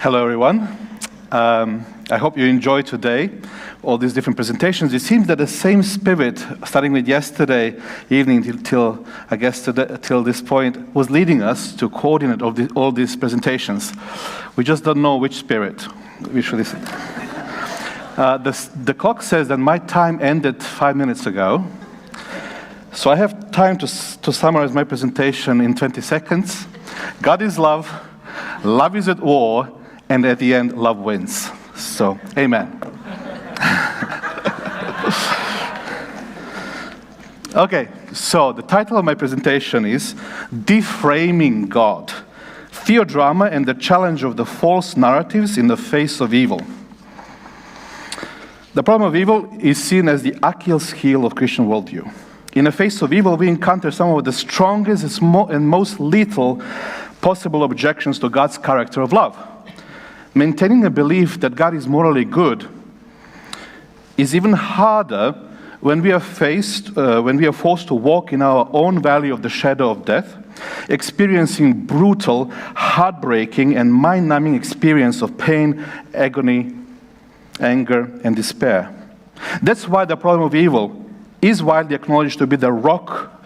Hello, everyone. I hope you enjoyed today all these different presentations. It seems that the same spirit, starting with yesterday evening till this point, was leading us to coordinate all these presentations. We just don't know which spirit we should listen. The clock says that my time ended 5 minutes ago, so I have time to summarize my presentation in 20 seconds. God is love, love is at war, and at the end, love wins. So, amen. Okay, so the title of my presentation is Deframing God, Theodrama and the Challenge of the False Narratives in the Face of Evil. The problem of evil is seen as the Achilles heel of Christian worldview. In the face of evil, we encounter some of the strongest and most lethal possible objections to God's character of love. Maintaining a belief that God is morally good is even harder when we are forced to walk in our own valley of the shadow of death, experiencing brutal, heartbreaking, and mind-numbing experience of pain, agony, anger, and despair. That's why the problem of evil is widely acknowledged to be the rock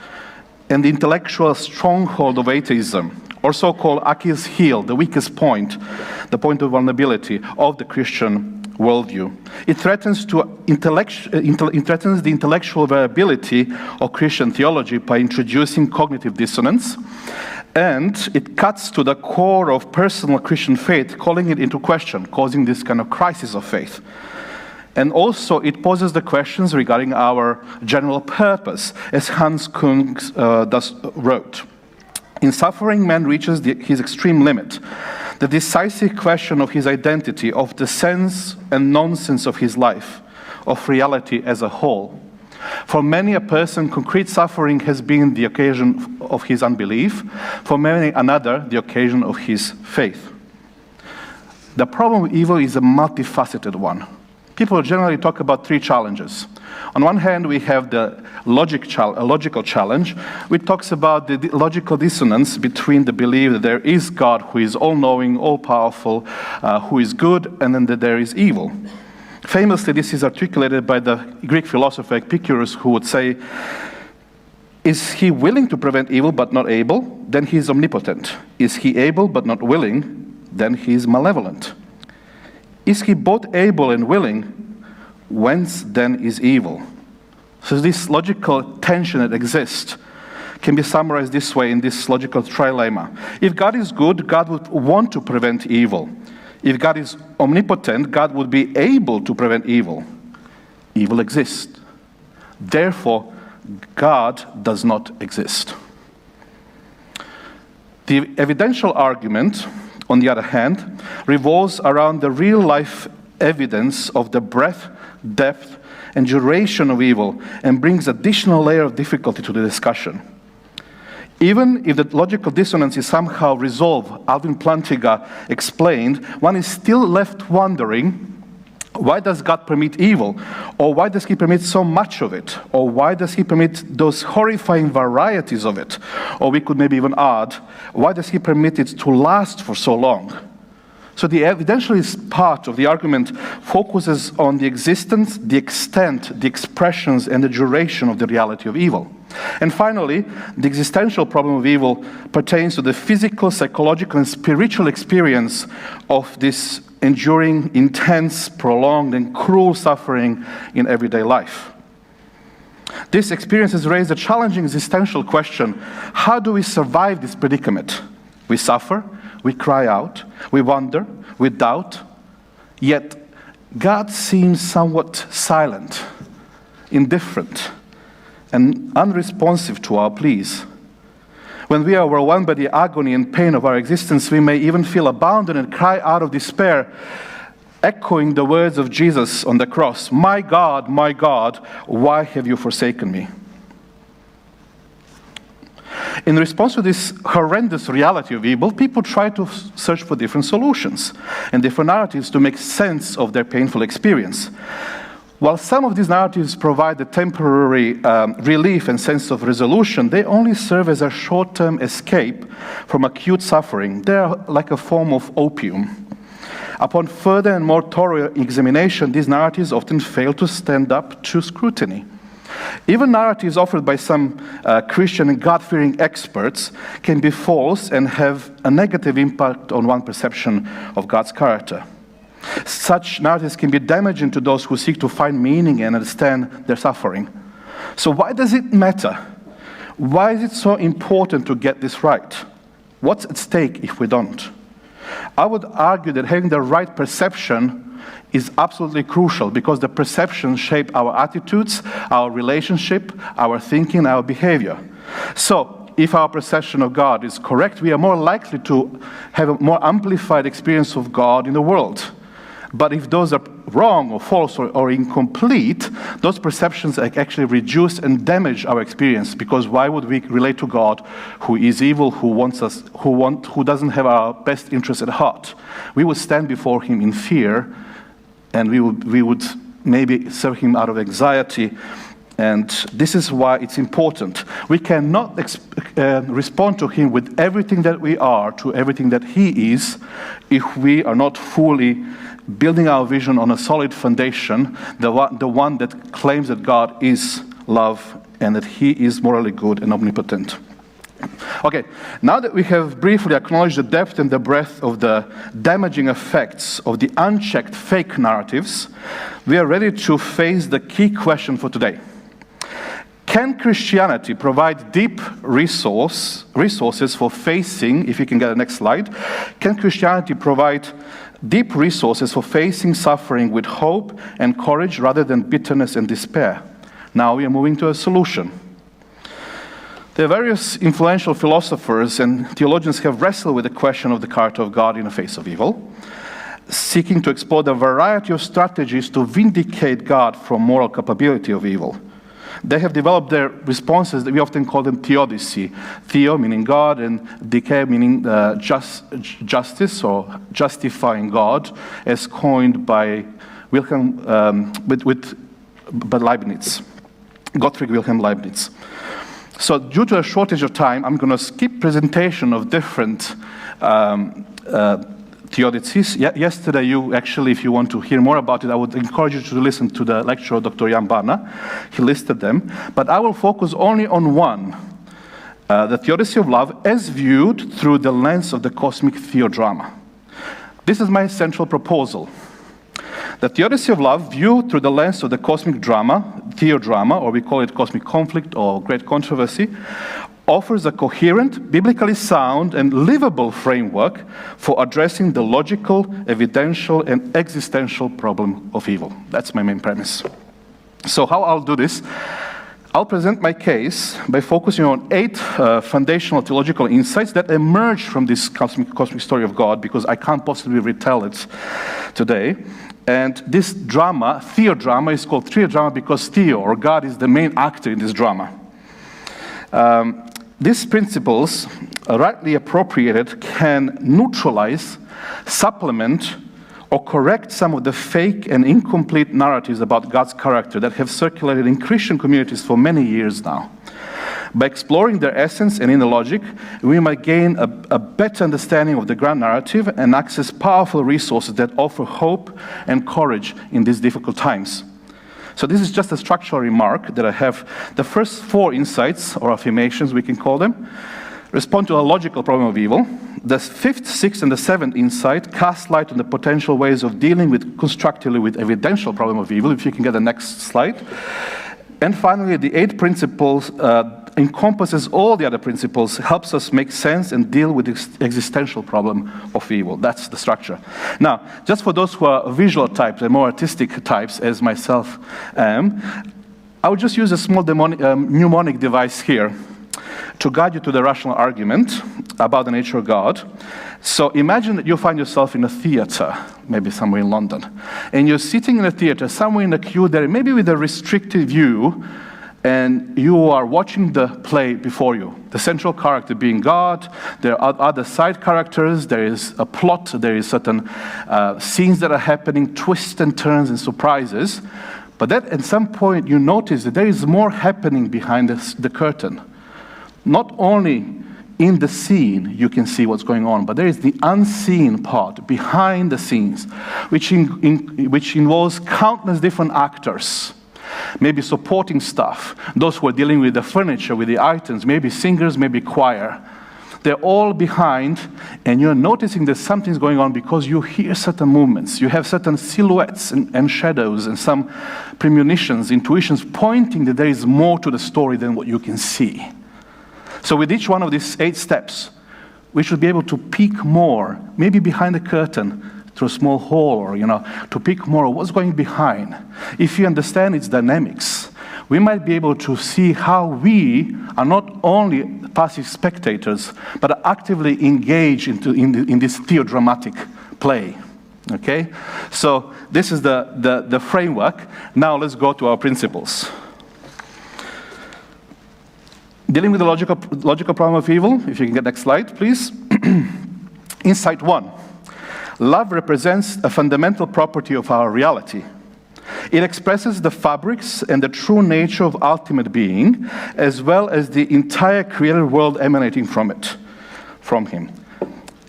and the intellectual stronghold of atheism, or so-called Achilles heel, the weakest point, the point of vulnerability of the Christian worldview. It threatens the intellectual viability of Christian theology by introducing cognitive dissonance, and it cuts to the core of personal Christian faith, calling it into question, causing this kind of crisis of faith. And also, it poses the questions regarding our general purpose, as Hans Kung wrote. In suffering, man reaches his extreme limit, the decisive question of his identity, of the sense and nonsense of his life, of reality as a whole. For many a person, concrete suffering has been the occasion of his unbelief. For many another, the occasion of his faith. The problem of evil is a multifaceted one. People generally talk about three challenges. On one hand, we have the logical challenge, which talks about the logical dissonance between the belief that there is God who is all-knowing, all-powerful, who is good, and then that there is evil. Famously, this is articulated by the Greek philosopher Epicurus, who would say, is he willing to prevent evil but not able? Then he is omnipotent. Is he able but not willing? Then he is malevolent. Is he both able and willing? Whence then is evil? So this logical tension that exists can be summarized this way in this logical trilemma. If God is good, God would want to prevent evil. If God is omnipotent, God would be able to prevent evil. Evil exists. Therefore, God does not exist. The evidential argument, on the other hand, revolves around the real-life evidence of the breadth, depth, and duration of evil, and brings additional layer of difficulty to the discussion. Even if the logical dissonance is somehow resolved, Alvin Plantinga explained, one is still left wondering, why does God permit evil? Or why does he permit so much of it? Or why does he permit those horrifying varieties of it? Or we could maybe even add, why does he permit it to last for so long? So the evidentialist part of the argument focuses on the existence, the extent, the expressions, and the duration of the reality of evil. And finally, the existential problem of evil pertains to the physical, psychological, and spiritual experience of this enduring, intense, prolonged, and cruel suffering in everyday life. These experiences raise a challenging existential question: how do we survive this predicament? We suffer, we cry out, we wonder, we doubt, yet God seems somewhat silent, indifferent, and unresponsive to our pleas. When we are overwhelmed by the agony and pain of our existence, we may even feel abandoned and cry out of despair, echoing the words of Jesus on the cross, my God, why have you forsaken me?" In response to this horrendous reality of evil, people try to search for different solutions and different narratives to make sense of their painful experience. While some of these narratives provide a temporary relief and sense of resolution, they only serve as a short-term escape from acute suffering. They are like a form of opium. Upon further and more thorough examination, these narratives often fail to stand up to scrutiny. Even narratives offered by some Christian and God-fearing experts can be false and have a negative impact on one's perception of God's character. Such narratives can be damaging to those who seek to find meaning and understand their suffering. So why does it matter? Why is it so important to get this right? What's at stake if we don't? I would argue that having the right perception is absolutely crucial, because the perceptions shape our attitudes, our relationship, our thinking, our behavior. So, if our perception of God is correct, we are more likely to have a more amplified experience of God in the world. But if those are wrong or false or incomplete, those perceptions actually reduce and damage our experience, because why would we relate to God who is evil, who doesn't have our best interest at heart? We would stand before him in fear, and we would maybe serve him out of anxiety. And this is why it's important. We cannot respond to him with everything that we are, to everything that he is, if we are not fully building our vision on a solid foundation, the one that claims that God is love and that he is morally good and omnipotent. Okay, now that we have briefly acknowledged the depth and the breadth of the damaging effects of the unchecked fake narratives, we are ready to face the key question for today. Can Christianity provide deep resources for facing, if you can get the next slide, can Christianity provide deep resources for facing suffering with hope and courage rather than bitterness and despair? Now we are moving to a solution. There are various influential philosophers and theologians have wrestled with the question of the character of God in the face of evil, seeking to explore the variety of strategies to vindicate God from moral culpability of evil. They have developed their responses that we often call them theodicy. Theo meaning God, and dike meaning justice or justifying God, as coined by Leibniz, Gottfried Wilhelm Leibniz. So due to a shortage of time, I'm going to skip presentation of different theodicies. Yesterday, you actually, if you want to hear more about it, I would encourage you to listen to the lecture of Dr. Jan Barna. He listed them. But I will focus only on one, the theodicy of love as viewed through the lens of the cosmic theodrama. This is my central proposal. The theodicy of love viewed through the lens of the cosmic drama, theodrama, or we call it cosmic conflict or great controversy, offers a coherent, biblically sound, and livable framework for addressing the logical, evidential, and existential problem of evil. That's my main premise. So how I'll do this? I'll present my case by focusing on 8 foundational theological insights that emerge from this cosmic story of God, because I can't possibly retell it today. And this drama, theodrama, is called theodrama because Theo, or God, is the main actor in this drama. These principles, rightly appropriated, can neutralize, supplement, or correct some of the fake and incomplete narratives about God's character that have circulated in Christian communities for many years now. By exploring their essence and inner logic, we might gain a better understanding of the grand narrative and access powerful resources that offer hope and courage in these difficult times. So this is just a structural remark that I have. The first 4 insights, or affirmations we can call them, respond to a logical problem of evil. The 5th, 6th, and the 7th insight cast light on the potential ways of dealing constructively with evidential problem of evil, if you can get the next slide. And finally, the 8th principles encompasses all the other principles, helps us make sense and deal with the existential problem of evil. That's the structure. Now, just for those who are visual types and more artistic types, as myself am, I would just use a small mnemonic device here to guide you to the rational argument about the nature of God. So imagine that you find yourself in a theater, maybe somewhere in London, and you're sitting in a theater, somewhere in the queue there, maybe with a restricted view, and you are watching the play before you. The central character being God, there are other side characters, there is a plot, there is certain scenes that are happening, twists and turns and surprises. But then at some point you notice that there is more happening behind the curtain. Not only in the scene, you can see what's going on, but there is the unseen part, behind the scenes, which involves countless different actors, maybe supporting staff, those who are dealing with the furniture, with the items, maybe singers, maybe choir. They're all behind, and you're noticing that something's going on because you hear certain movements. You have certain silhouettes and shadows and some premonitions, intuitions pointing that there is more to the story than what you can see. So with each one of these 8 steps, we should be able to peek more, maybe behind the curtain, through a small hole, or, to peek more of what's going behind. If you understand its dynamics, we might be able to see how we are not only passive spectators, but are actively engaged in this theodramatic play. Okay? So this is the framework. Now let's go to our principles. Dealing with the logical problem of evil, if you can get next slide, please. Insight 1. Love represents a fundamental property of our reality. It expresses the fabrics and the true nature of ultimate being, as well as the entire created world emanating from him.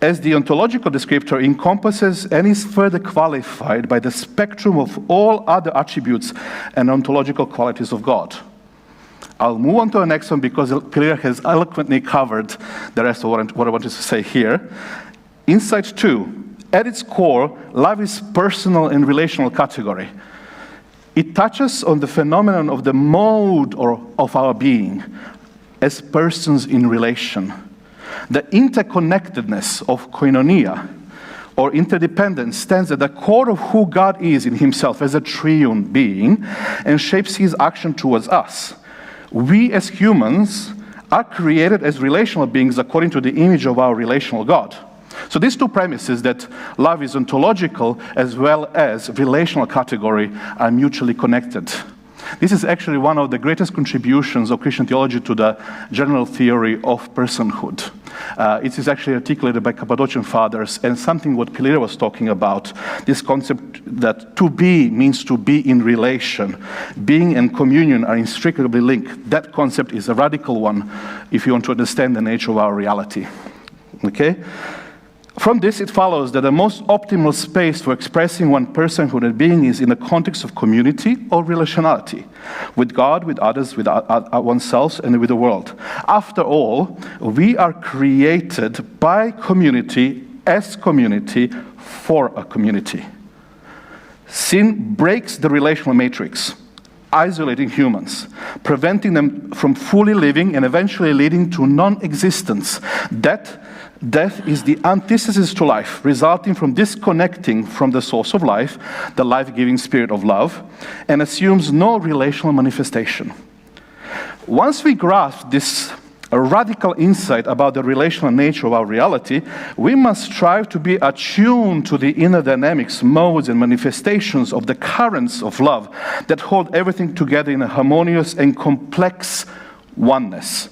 As the ontological descriptor encompasses and is further qualified by the spectrum of all other attributes and ontological qualities of God. I'll move on to the next one because Pilar has eloquently covered the rest of what I wanted to say here. Insight 2. At its core, love is personal and relational category. It touches on the phenomenon of the mode of our being as persons in relation. The interconnectedness of koinonia, or interdependence, stands at the core of who God is in himself as a triune being and shapes his action towards us. We as humans are created as relational beings according to the image of our relational God. So these 2 premises, that love is ontological as well as relational category, are mutually connected. This is actually one of the greatest contributions of Christian theology to the general theory of personhood. It is actually articulated by Cappadocian fathers, and something what Pilar was talking about, this concept that to be means to be in relation. Being and communion are inextricably linked. That concept is a radical one if you want to understand the nature of our reality. Okay? From this, it follows that the most optimal space for expressing one personhood and being is in the context of community or relationality, with God, with others, with oneself, and with the world. After all, we are created by community, as community, for a community. Sin breaks the relational matrix, isolating humans, preventing them from fully living and eventually leading to non-existence. Death is the antithesis to life, resulting from disconnecting from the source of life, the life-giving spirit of love, and assumes no relational manifestation. Once we grasp this radical insight about the relational nature of our reality, we must strive to be attuned to the inner dynamics, modes, and manifestations of the currents of love that hold everything together in a harmonious and complex oneness.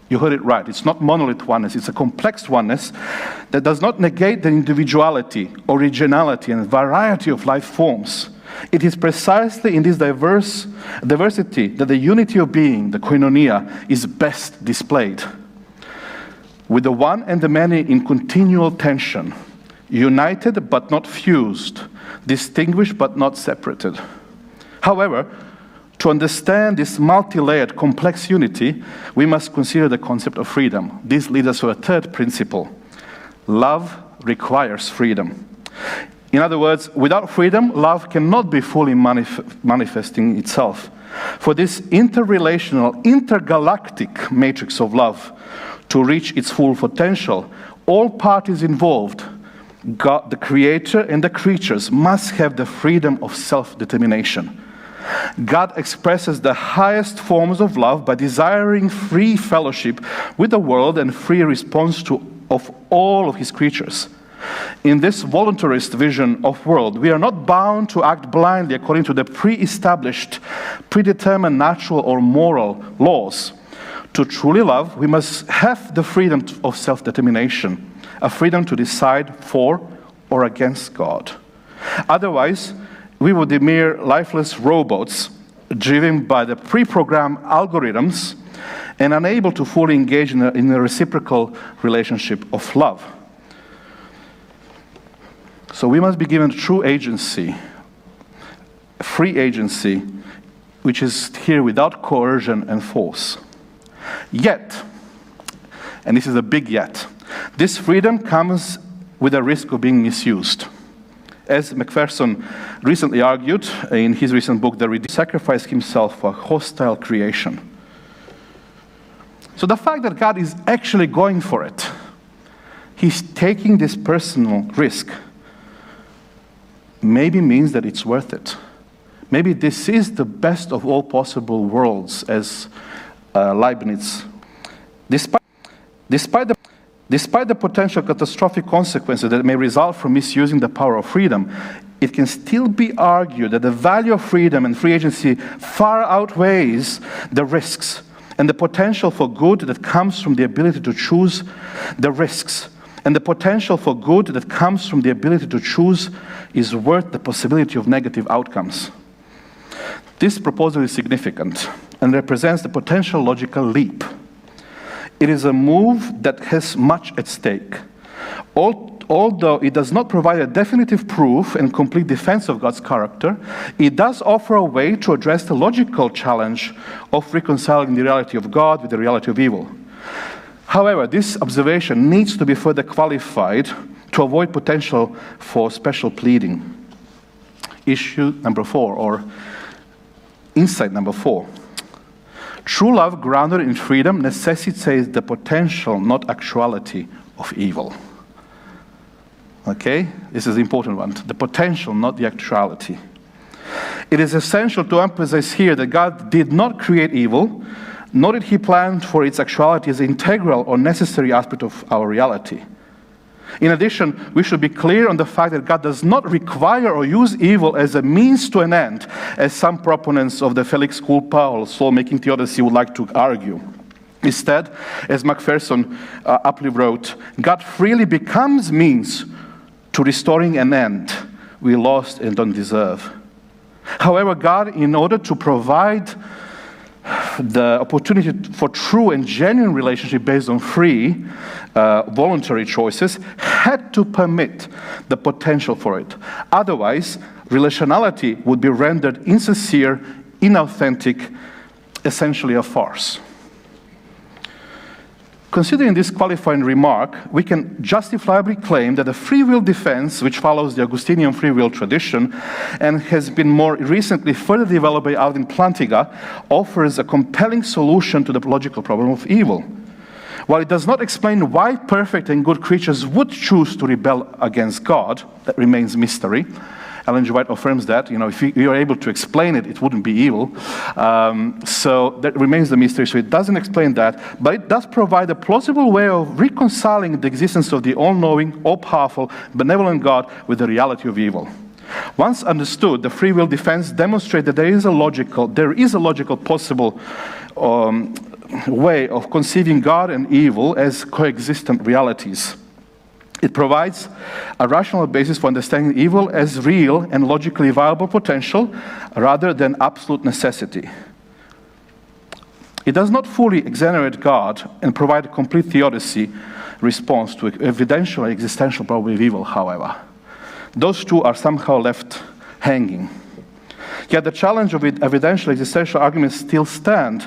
You heard it right. It's not monolith oneness. It's a complex oneness that does not negate the individuality, originality, and variety of life forms. It is precisely in this diversity that the unity of being, the koinonia, is best displayed. With the one and the many in continual tension, united but not fused, distinguished but not separated. However, to understand this multi-layered, complex unity, we must consider the concept of freedom. This leads us to a 3rd principle. Love requires freedom. In other words, without freedom, love cannot be fully manifesting itself. For this interrelational, intergalactic matrix of love to reach its full potential, all parties involved, God, the Creator, and the creatures, must have the freedom of self-determination. God expresses the highest forms of love by desiring free fellowship with the world and free response of all of his creatures. In this voluntarist vision of world, we are not bound to act blindly according to the pre-established, predetermined natural or moral laws. To truly love, we must have the freedom of self-determination, a freedom to decide for or against God. Otherwise, we would be mere lifeless robots driven by the pre-programmed algorithms and unable to fully engage in a reciprocal relationship of love. So we must be given true agency, free agency, which is here without coercion and force. Yet, and this is a big yet, this freedom comes with a risk of being misused. As Macpherson recently argued in his recent book, The Redeemer sacrificed himself for a hostile creation. So the fact that God is actually going for it, he's taking this personal risk, maybe means that it's worth it. Maybe this is the best of all possible worlds, as Leibniz. Despite the potential catastrophic consequences that may result from misusing the power of freedom, it can still be argued that the value of freedom and free agency far outweighs the risks and the potential for good that comes from the ability to choose the risks. And the potential for good that comes from the ability to choose is worth the possibility of negative outcomes. This proposal is significant and represents the potential logical leap. It is a move that has much at stake. Although it does not provide a definitive proof and complete defense of God's character, it does offer a way to address the logical challenge of reconciling the reality of God with the reality of evil. However, this observation needs to be further qualified to avoid potential for special pleading. Issue number 4, or insight number 4. True love grounded in freedom necessitates the potential, not actuality, of evil. Okay? This is the important one. The potential, not the actuality. It is essential to emphasize here that God did not create evil, nor did he plan for its actuality as an integral or necessary aspect of our reality. In addition, we should be clear on the fact that God does not require or use evil as a means to an end, as some proponents of the Felix culpa or soul-making theodicy would like to argue. Instead, as Macpherson aptly wrote, God freely becomes means to restoring an end we lost and don't deserve. However, God, in order to provide the opportunity for true and genuine relationship based on free, voluntary choices, had to permit the potential for it. Otherwise, relationality would be rendered insincere, inauthentic, essentially a farce. Considering this qualifying remark, we can justifiably claim that the free will defense, which follows the Augustinian free will tradition and has been more recently further developed by Alvin Plantinga, offers a compelling solution to the logical problem of evil. While it does not explain why perfect and good creatures would choose to rebel against God, that remains mystery. Ellen G. White affirms that, if you are able to explain it, it wouldn't be evil. So that remains the mystery, so it doesn't explain that, but it does provide a plausible way of reconciling the existence of the all-knowing, all-powerful, benevolent God with the reality of evil. Once understood, the free will defense demonstrates that there is a logical possible way of conceiving God and evil as coexistent realities. It provides a rational basis for understanding evil as real and logically viable potential rather than absolute necessity. It does not fully exonerate God and provide a complete theodicy response to evidential and existential problem of evil, however. Those two are somehow left hanging. Yet the challenge of evidential existential arguments still stand.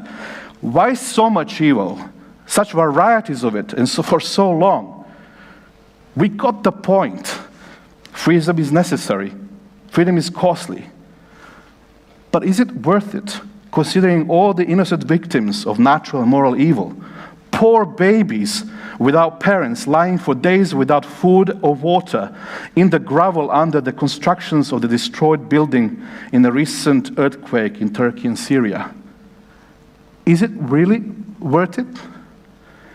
Why so much evil? Such varieties of it, and so for so long? We got the point. Freedom is necessary. Freedom is costly. But is it worth it, considering all the innocent victims of natural and moral evil? Poor babies without parents, lying for days without food or water, in the gravel under the constructions of the destroyed building in a recent earthquake in Turkey and Syria. Is it really worth it?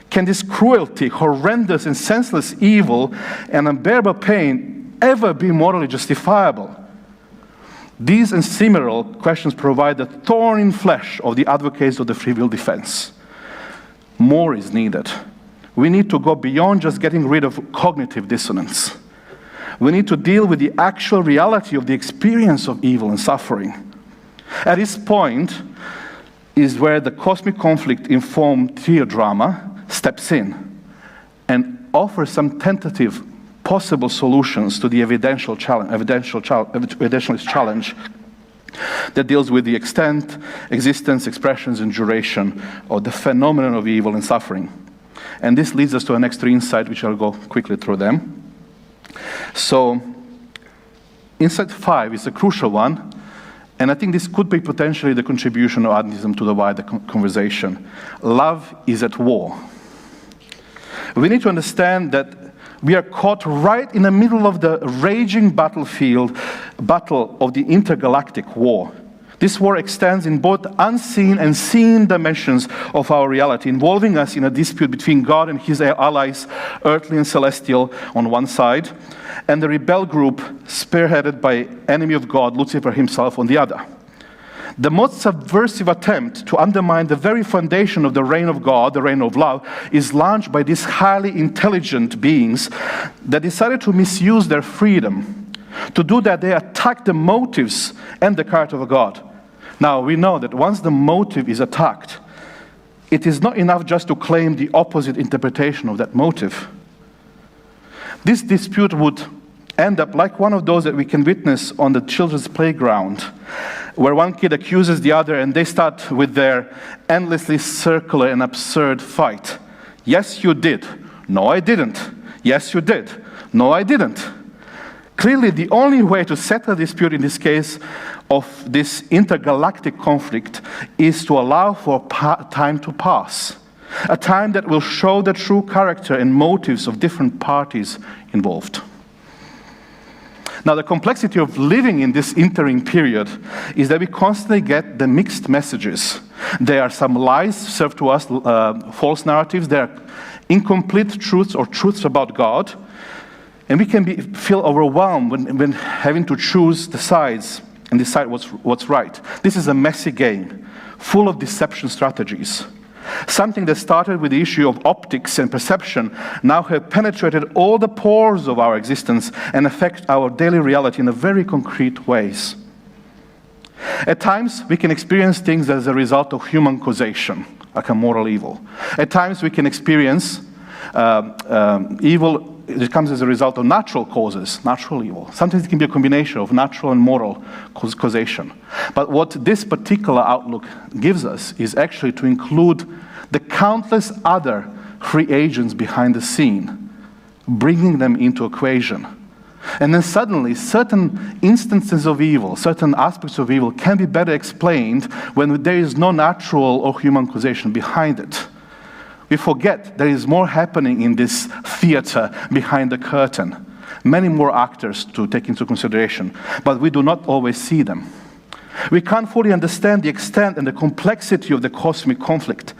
Can this cruelty, horrendous and senseless evil, and unbearable pain ever be morally justifiable? These and similar questions provide the thorn in flesh of the advocates of the free will defense. More is needed. We need to go beyond just getting rid of cognitive dissonance. We need to deal with the actual reality of the experience of evil and suffering. At this point, is where the cosmic conflict-informed Theodrama steps in and offers some tentative possible solutions to the evidentialist challenge that deals with the extent, existence, expressions, and duration of the phenomenon of evil and suffering. And this leads us to our next three insights, which I'll go quickly through them. So, insight 5 is a crucial one, and I think this could be potentially the contribution of Adventism to the wider conversation. Love is at war. We need to understand that we are caught right in the middle of the raging battle of the intergalactic war. This war extends in both unseen and seen dimensions of our reality, involving us in a dispute between God and his allies, earthly and celestial, on one side, and the rebel group spearheaded by enemy of God, Lucifer himself, on the other. The most subversive attempt to undermine the very foundation of the reign of God, the reign of love, is launched by these highly intelligent beings that decided to misuse their freedom. To do that, they attack the motives and the character of God. Now, we know that once the motive is attacked, it is not enough just to claim the opposite interpretation of that motive. This dispute would end up like one of those that we can witness on the children's playground, where one kid accuses the other and they start with their endlessly circular and absurd fight. Yes, you did. No, I didn't. Yes, you did. No, I didn't. Clearly, the only way to settle a dispute in this case of this intergalactic conflict is to allow for time to pass, a time that will show the true character and motives of different parties involved. Now, the complexity of living in this interim period is that we constantly get the mixed messages. There are some lies served to us, false narratives. There are incomplete truths or truths about God. And we can feel overwhelmed when having to choose the sides and decide what's right. This is a messy game, full of deception strategies. Something that started with the issue of optics and perception now have penetrated all the pores of our existence and affect our daily reality in a very concrete ways. At times, we can experience things as a result of human causation, like a moral evil. At times, we can experience evil. It comes as a result of natural causes, natural evil. Sometimes it can be a combination of natural and moral causation. But what this particular outlook gives us is actually to include the countless other free agents behind the scene, bringing them into equation. And then suddenly, certain instances of evil, certain aspects of evil can be better explained when there is no natural or human causation behind it. We forget there is more happening in this theater behind the curtain. Many more actors to take into consideration, but we do not always see them. We can't fully understand the extent and the complexity of the cosmic conflict.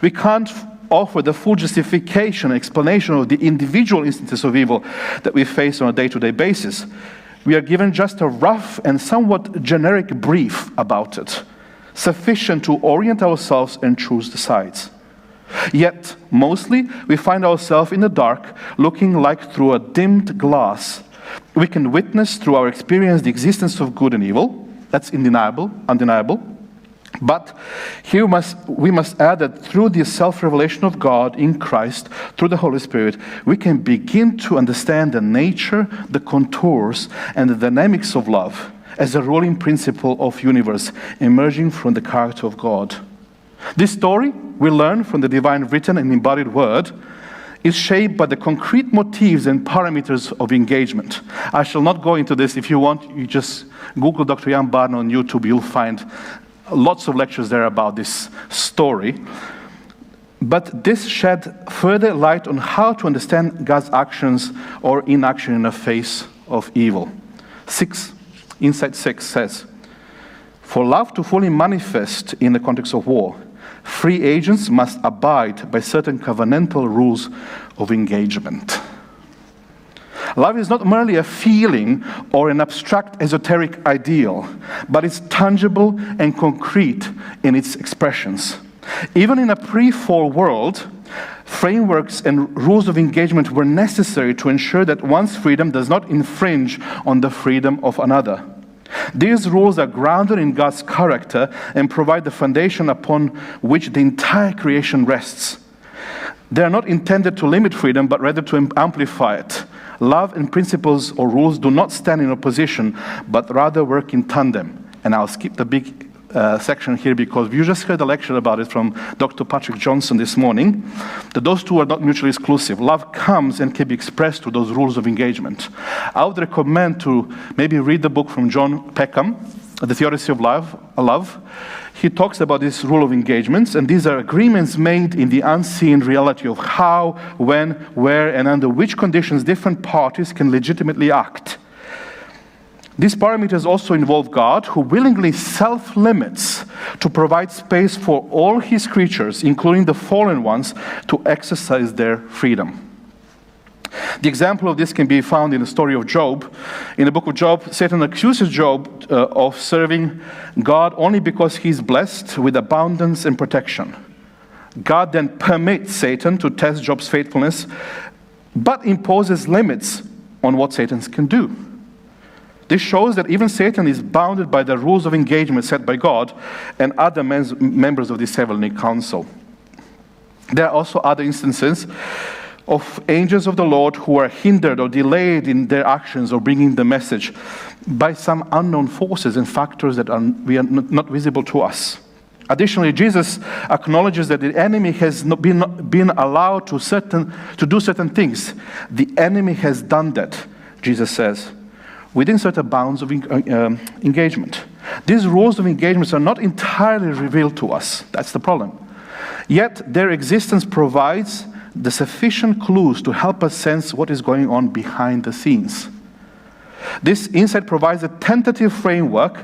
We can't offer the full justification and explanation of the individual instances of evil that we face on a day-to-day basis. We are given just a rough and somewhat generic brief about it, sufficient to orient ourselves and choose the sides. Yet, mostly, we find ourselves in the dark, looking like through a dimmed glass. We can witness through our experience the existence of good and evil. That's undeniable. But here we must add that through the self-revelation of God in Christ, through the Holy Spirit, we can begin to understand the nature, the contours, and the dynamics of love as a ruling principle of universe emerging from the character of God. This story, we learn from the divine written and embodied word, is shaped by the concrete motives and parameters of engagement. I shall not go into this. If you want, you just Google Dr. Jan Barna on YouTube. You'll find lots of lectures there about this story. But this shed further light on how to understand God's actions or inaction in the face of evil. Insight 6 says, for love to fully manifest in the context of war, free agents must abide by certain covenantal rules of engagement. Love is not merely a feeling or an abstract esoteric ideal, but it's tangible and concrete in its expressions. Even in a pre-fall world, frameworks and rules of engagement were necessary to ensure that one's freedom does not infringe on the freedom of another. These rules are grounded in God's character and provide the foundation upon which the entire creation rests. They are not intended to limit freedom, but rather to amplify it. Love and principles or rules do not stand in opposition, but rather work in tandem. And I'll skip the big section here because you just heard a lecture about it from Dr. Patrick Johnson this morning, that those two are not mutually exclusive. Love comes and can be expressed through those rules of engagement. I would recommend to maybe read the book from John Peckham, The Theory of Love. He talks about this rule of engagements, and these are agreements made in the unseen reality of how, when, where, and under which conditions different parties can legitimately act. These parameters also involve God, who willingly self-limits to provide space for all his creatures, including the fallen ones, to exercise their freedom. The example of this can be found in the story of Job. In the book of Job, Satan accuses Job of serving God only because he's blessed with abundance and protection. God then permits Satan to test Job's faithfulness, but imposes limits on what Satan can do. This shows that even Satan is bounded by the rules of engagement set by God and other members of this heavenly council. There are also other instances of angels of the Lord who are hindered or delayed in their actions or bringing the message by some unknown forces and factors that are not visible to us. Additionally, Jesus acknowledges that the enemy has not been allowed to do certain things. The enemy has done that, Jesus says, within certain bounds of engagement. These rules of engagements are not entirely revealed to us. That's the problem. Yet their existence provides the sufficient clues to help us sense what is going on behind the scenes. This insight provides a tentative framework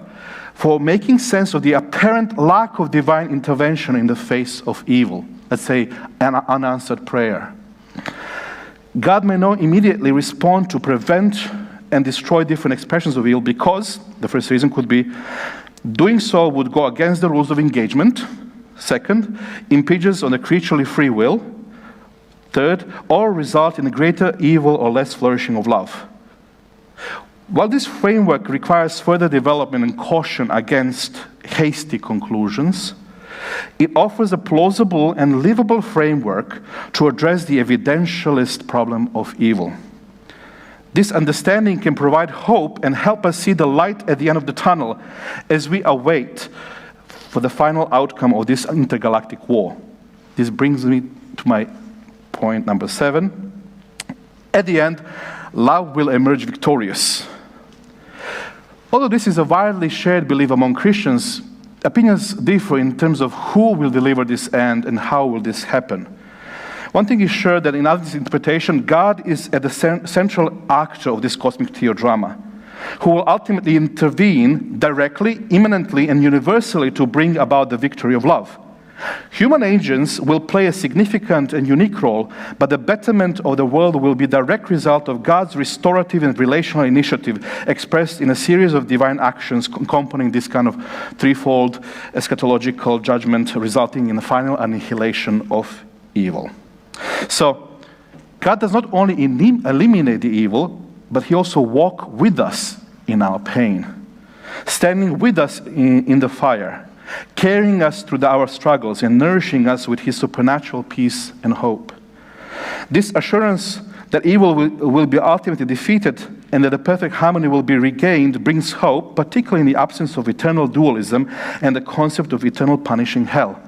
for making sense of the apparent lack of divine intervention in the face of evil. Let's say an unanswered prayer. God may not immediately respond to prevent and destroy different expressions of evil because, the first reason could be, doing so would go against the rules of engagement. Second, impinges on the creaturely free will. Third, or result in a greater evil or less flourishing of love. While this framework requires further development and caution against hasty conclusions, it offers a plausible and livable framework to address the evidentialist problem of evil. This understanding can provide hope and help us see the light at the end of the tunnel as we await for the final outcome of this intergalactic war. This brings me to my point number 7. At the end, love will emerge victorious. Although this is a widely shared belief among Christians, opinions differ in terms of who will deliver this end and how will this happen. One thing is sure, that in Adventist interpretation, God is at the central actor of this cosmic theodrama, who will ultimately intervene directly, immanently, and universally to bring about the victory of love. Human agents will play a significant and unique role, but the betterment of the world will be a direct result of God's restorative and relational initiative expressed in a series of divine actions accompanying this kind of threefold eschatological judgment, resulting in the final annihilation of evil. So, God does not only eliminate the evil, but he also walks with us in our pain, standing with us in the fire, carrying us through our struggles and nourishing us with his supernatural peace and hope. This assurance that evil will be ultimately defeated and that the perfect harmony will be regained brings hope, particularly in the absence of eternal dualism and the concept of eternal punishing hell.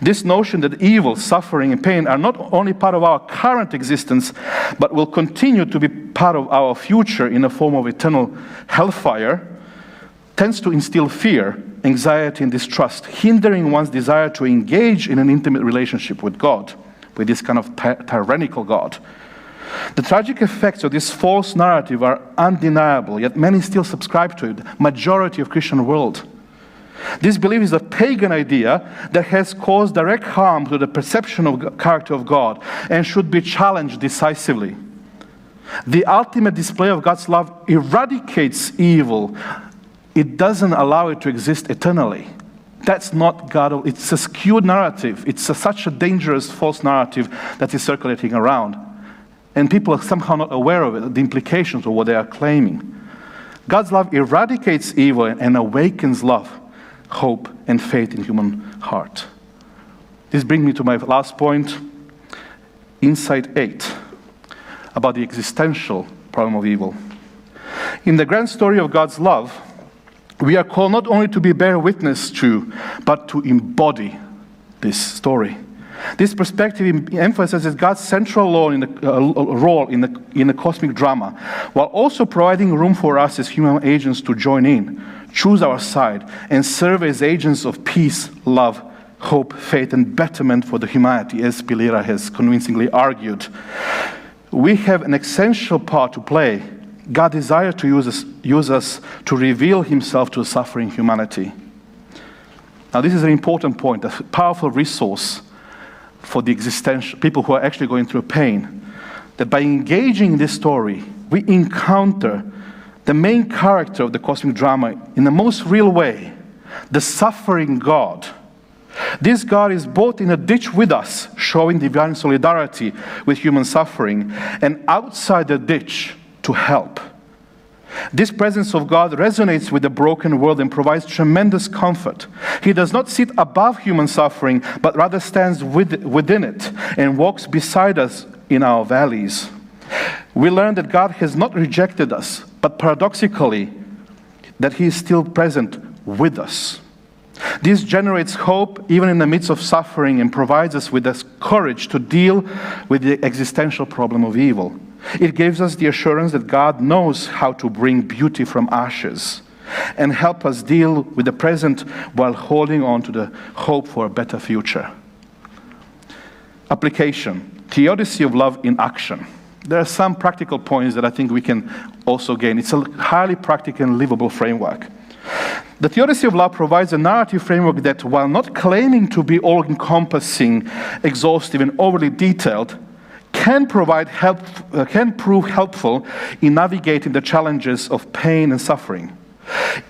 This notion that evil, suffering, and pain are not only part of our current existence, but will continue to be part of our future in the form of eternal hellfire, tends to instill fear, anxiety, and distrust, hindering one's desire to engage in an intimate relationship with God, with this kind of tyrannical God. The tragic effects of this false narrative are undeniable, yet many still subscribe to it, majority of Christian world. This belief is a pagan idea that has caused direct harm to the perception of the character of God and should be challenged decisively. The ultimate display of God's love eradicates evil. It doesn't allow it to exist eternally. That's not God. It's a skewed narrative. It's such a dangerous false narrative that is circulating around. And people are somehow not aware of it, the implications of what they are claiming. God's love eradicates evil and awakens love, hope, and faith in human heart. This brings me to my last point, insight 8, about the existential problem of evil. In the grand story of God's love, we are called not only to bear witness to, but to embody this story. This perspective emphasizes God's central role in the cosmic drama, while also providing room for us as human agents to join in, choose our side, and serve as agents of peace, love, hope, faith, and betterment for the humanity, as Pilira has convincingly argued. We have an essential part to play. God desires to use us to reveal himself to a suffering humanity. Now, this is an important point, a powerful resource for the existential people who are actually going through pain, that by engaging in this story, we encounter the main character of the cosmic drama in the most real way, the suffering God. This God is both in a ditch with us, showing divine solidarity with human suffering, and outside the ditch to help. This presence of God resonates with the broken world and provides tremendous comfort. He does not sit above human suffering, but rather stands within it and walks beside us in our valleys. We learn that God has not rejected us, but paradoxically, that he is still present with us. This generates hope even in the midst of suffering and provides us with the courage to deal with the existential problem of evil. It gives us the assurance that God knows how to bring beauty from ashes and help us deal with the present while holding on to the hope for a better future. Application: theodicy of love in action. There are some practical points that I think we can also gain. It's a highly practical and livable framework. The theodicy of love provides a narrative framework that, while not claiming to be all-encompassing, exhaustive, and overly detailed, can prove helpful in navigating the challenges of pain and suffering.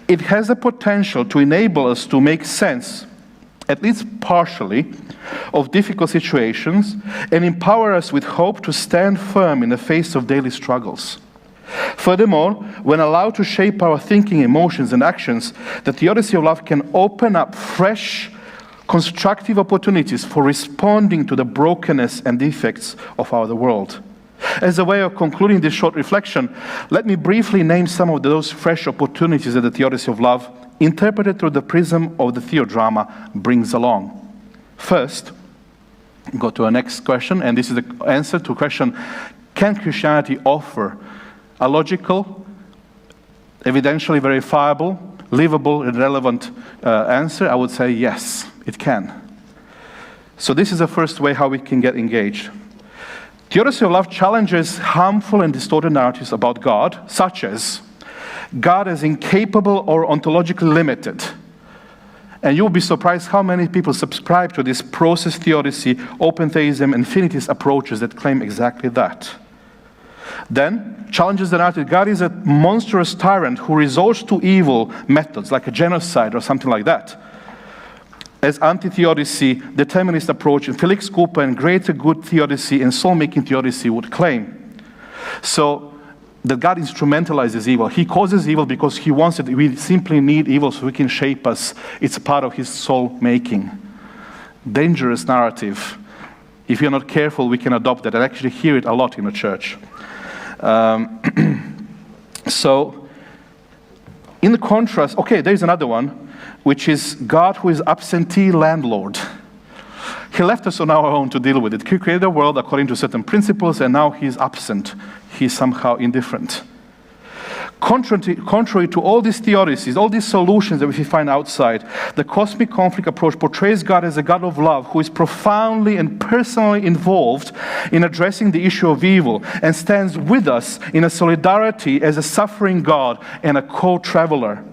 It has the potential to enable us to make sense, at least partially, of difficult situations and empower us with hope to stand firm in the face of daily struggles. Furthermore, when allowed to shape our thinking, emotions, and actions, the theodicy of love can open up fresh, constructive opportunities for responding to the brokenness and defects of our world. As a way of concluding this short reflection, let me briefly name some of those fresh opportunities that the theodicy of love, interpreted through the prism of the Theodrama, brings along. First, go to our next question, and this is the answer to the question, can Christianity offer a logical, evidentially verifiable, livable, and relevant answer? I would say yes, it can. So this is the first way how we can get engaged. Theodicy of love challenges harmful and distorted narratives about God, such as God is incapable or ontologically limited. And you'll be surprised how many people subscribe to this process theodicy, open theism, infinitist approaches that claim exactly that. Then, challenges the narrative God is a monstrous tyrant who resorts to evil methods, like a genocide or something like that. As anti-theodicy, determinist approach, and Felix Cooper and greater good theodicy and soul-making theodicy would claim. So, that God instrumentalizes evil. He causes evil because he wants it. We simply need evil so he can shape us. It's part of his soul-making. Dangerous narrative. If you're not careful, we can adopt that. I actually hear it a lot in the church. So, in the contrast, okay, there's another one, which is God who is absentee landlord. He left us on our own to deal with it. He created the world according to certain principles, and now he's absent. He's somehow indifferent. Contrary to all these theodicies, all these solutions that we find outside, the cosmic conflict approach portrays God as a God of love who is profoundly and personally involved in addressing the issue of evil and stands with us in a solidarity as a suffering God and a co-traveler.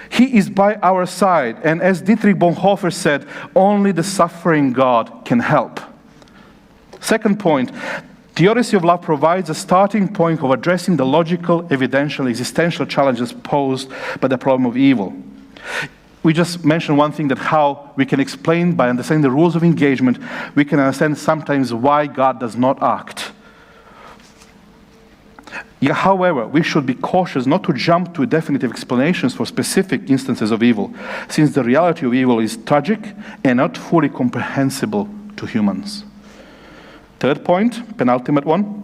He is by our side, and as Dietrich Bonhoeffer said, only the suffering God can help. Second point, theodicy of love provides a starting point of addressing the logical, evidential, existential challenges posed by the problem of evil. We just mentioned one thing, that how we can explain by understanding the rules of engagement, we can understand sometimes why God does not act. However, we should be cautious not to jump to definitive explanations for specific instances of evil, since the reality of evil is tragic and not fully comprehensible to humans. Third point, penultimate one.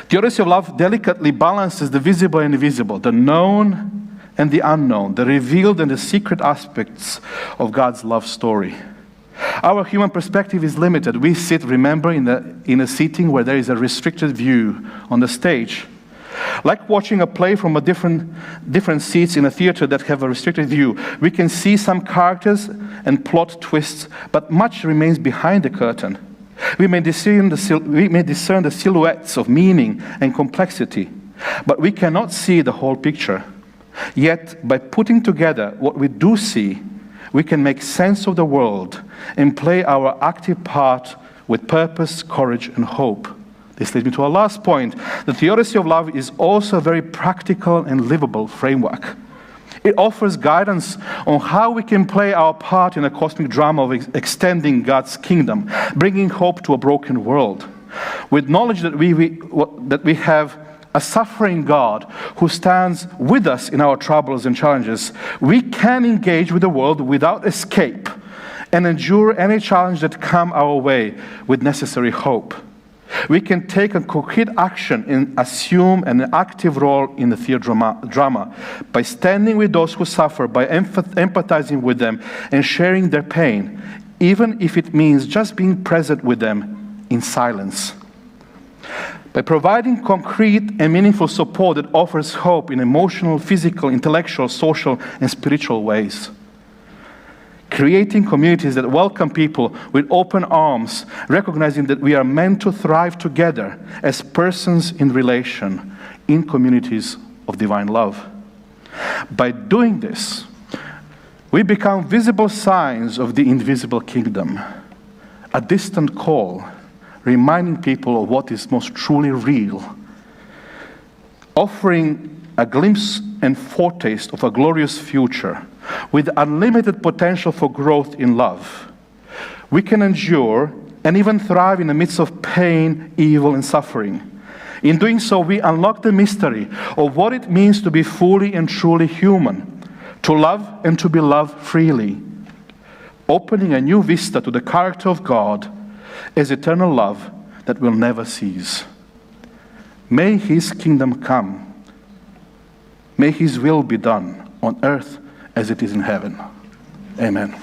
Theodicy of love delicately balances the visible and invisible, the known and the unknown, the revealed and the secret aspects of God's love story. Our human perspective is limited. We sit, remember, in a seating where there is a restricted view on the stage. Like watching a play from different seats in a theater that have a restricted view. We can see some characters and plot twists, but much remains behind the curtain. We may discern the silhouettes of meaning and complexity, but we cannot see the whole picture. Yet, by putting together what we do see, we can make sense of the world and play our active part with purpose, courage, and hope. This leads me to our last point. The theodicy of love is also a very practical and livable framework. It offers guidance on how we can play our part in a cosmic drama of extending God's kingdom, bringing hope to a broken world. With knowledge that we have a suffering God who stands with us in our troubles and challenges, we can engage with the world without escape and endure any challenge that come our way with necessary hope. We can take a concrete action and assume an active role in the Theodrama by standing with those who suffer, by empathizing with them and sharing their pain, even if it means just being present with them in silence. By providing concrete and meaningful support that offers hope in emotional, physical, intellectual, social, and spiritual ways. Creating communities that welcome people with open arms, recognizing that we are meant to thrive together as persons in relation, in communities of divine love. By doing this, we become visible signs of the invisible kingdom, a distant call, reminding people of what is most truly real, offering a glimpse and foretaste of a glorious future with unlimited potential for growth in love. We can endure and even thrive in the midst of pain, evil, and suffering. In doing so, we unlock the mystery of what it means to be fully and truly human, to love and to be loved freely, opening a new vista to the character of God as eternal love that will never cease. May His kingdom come. May His will be done on earth as it is in heaven. Amen.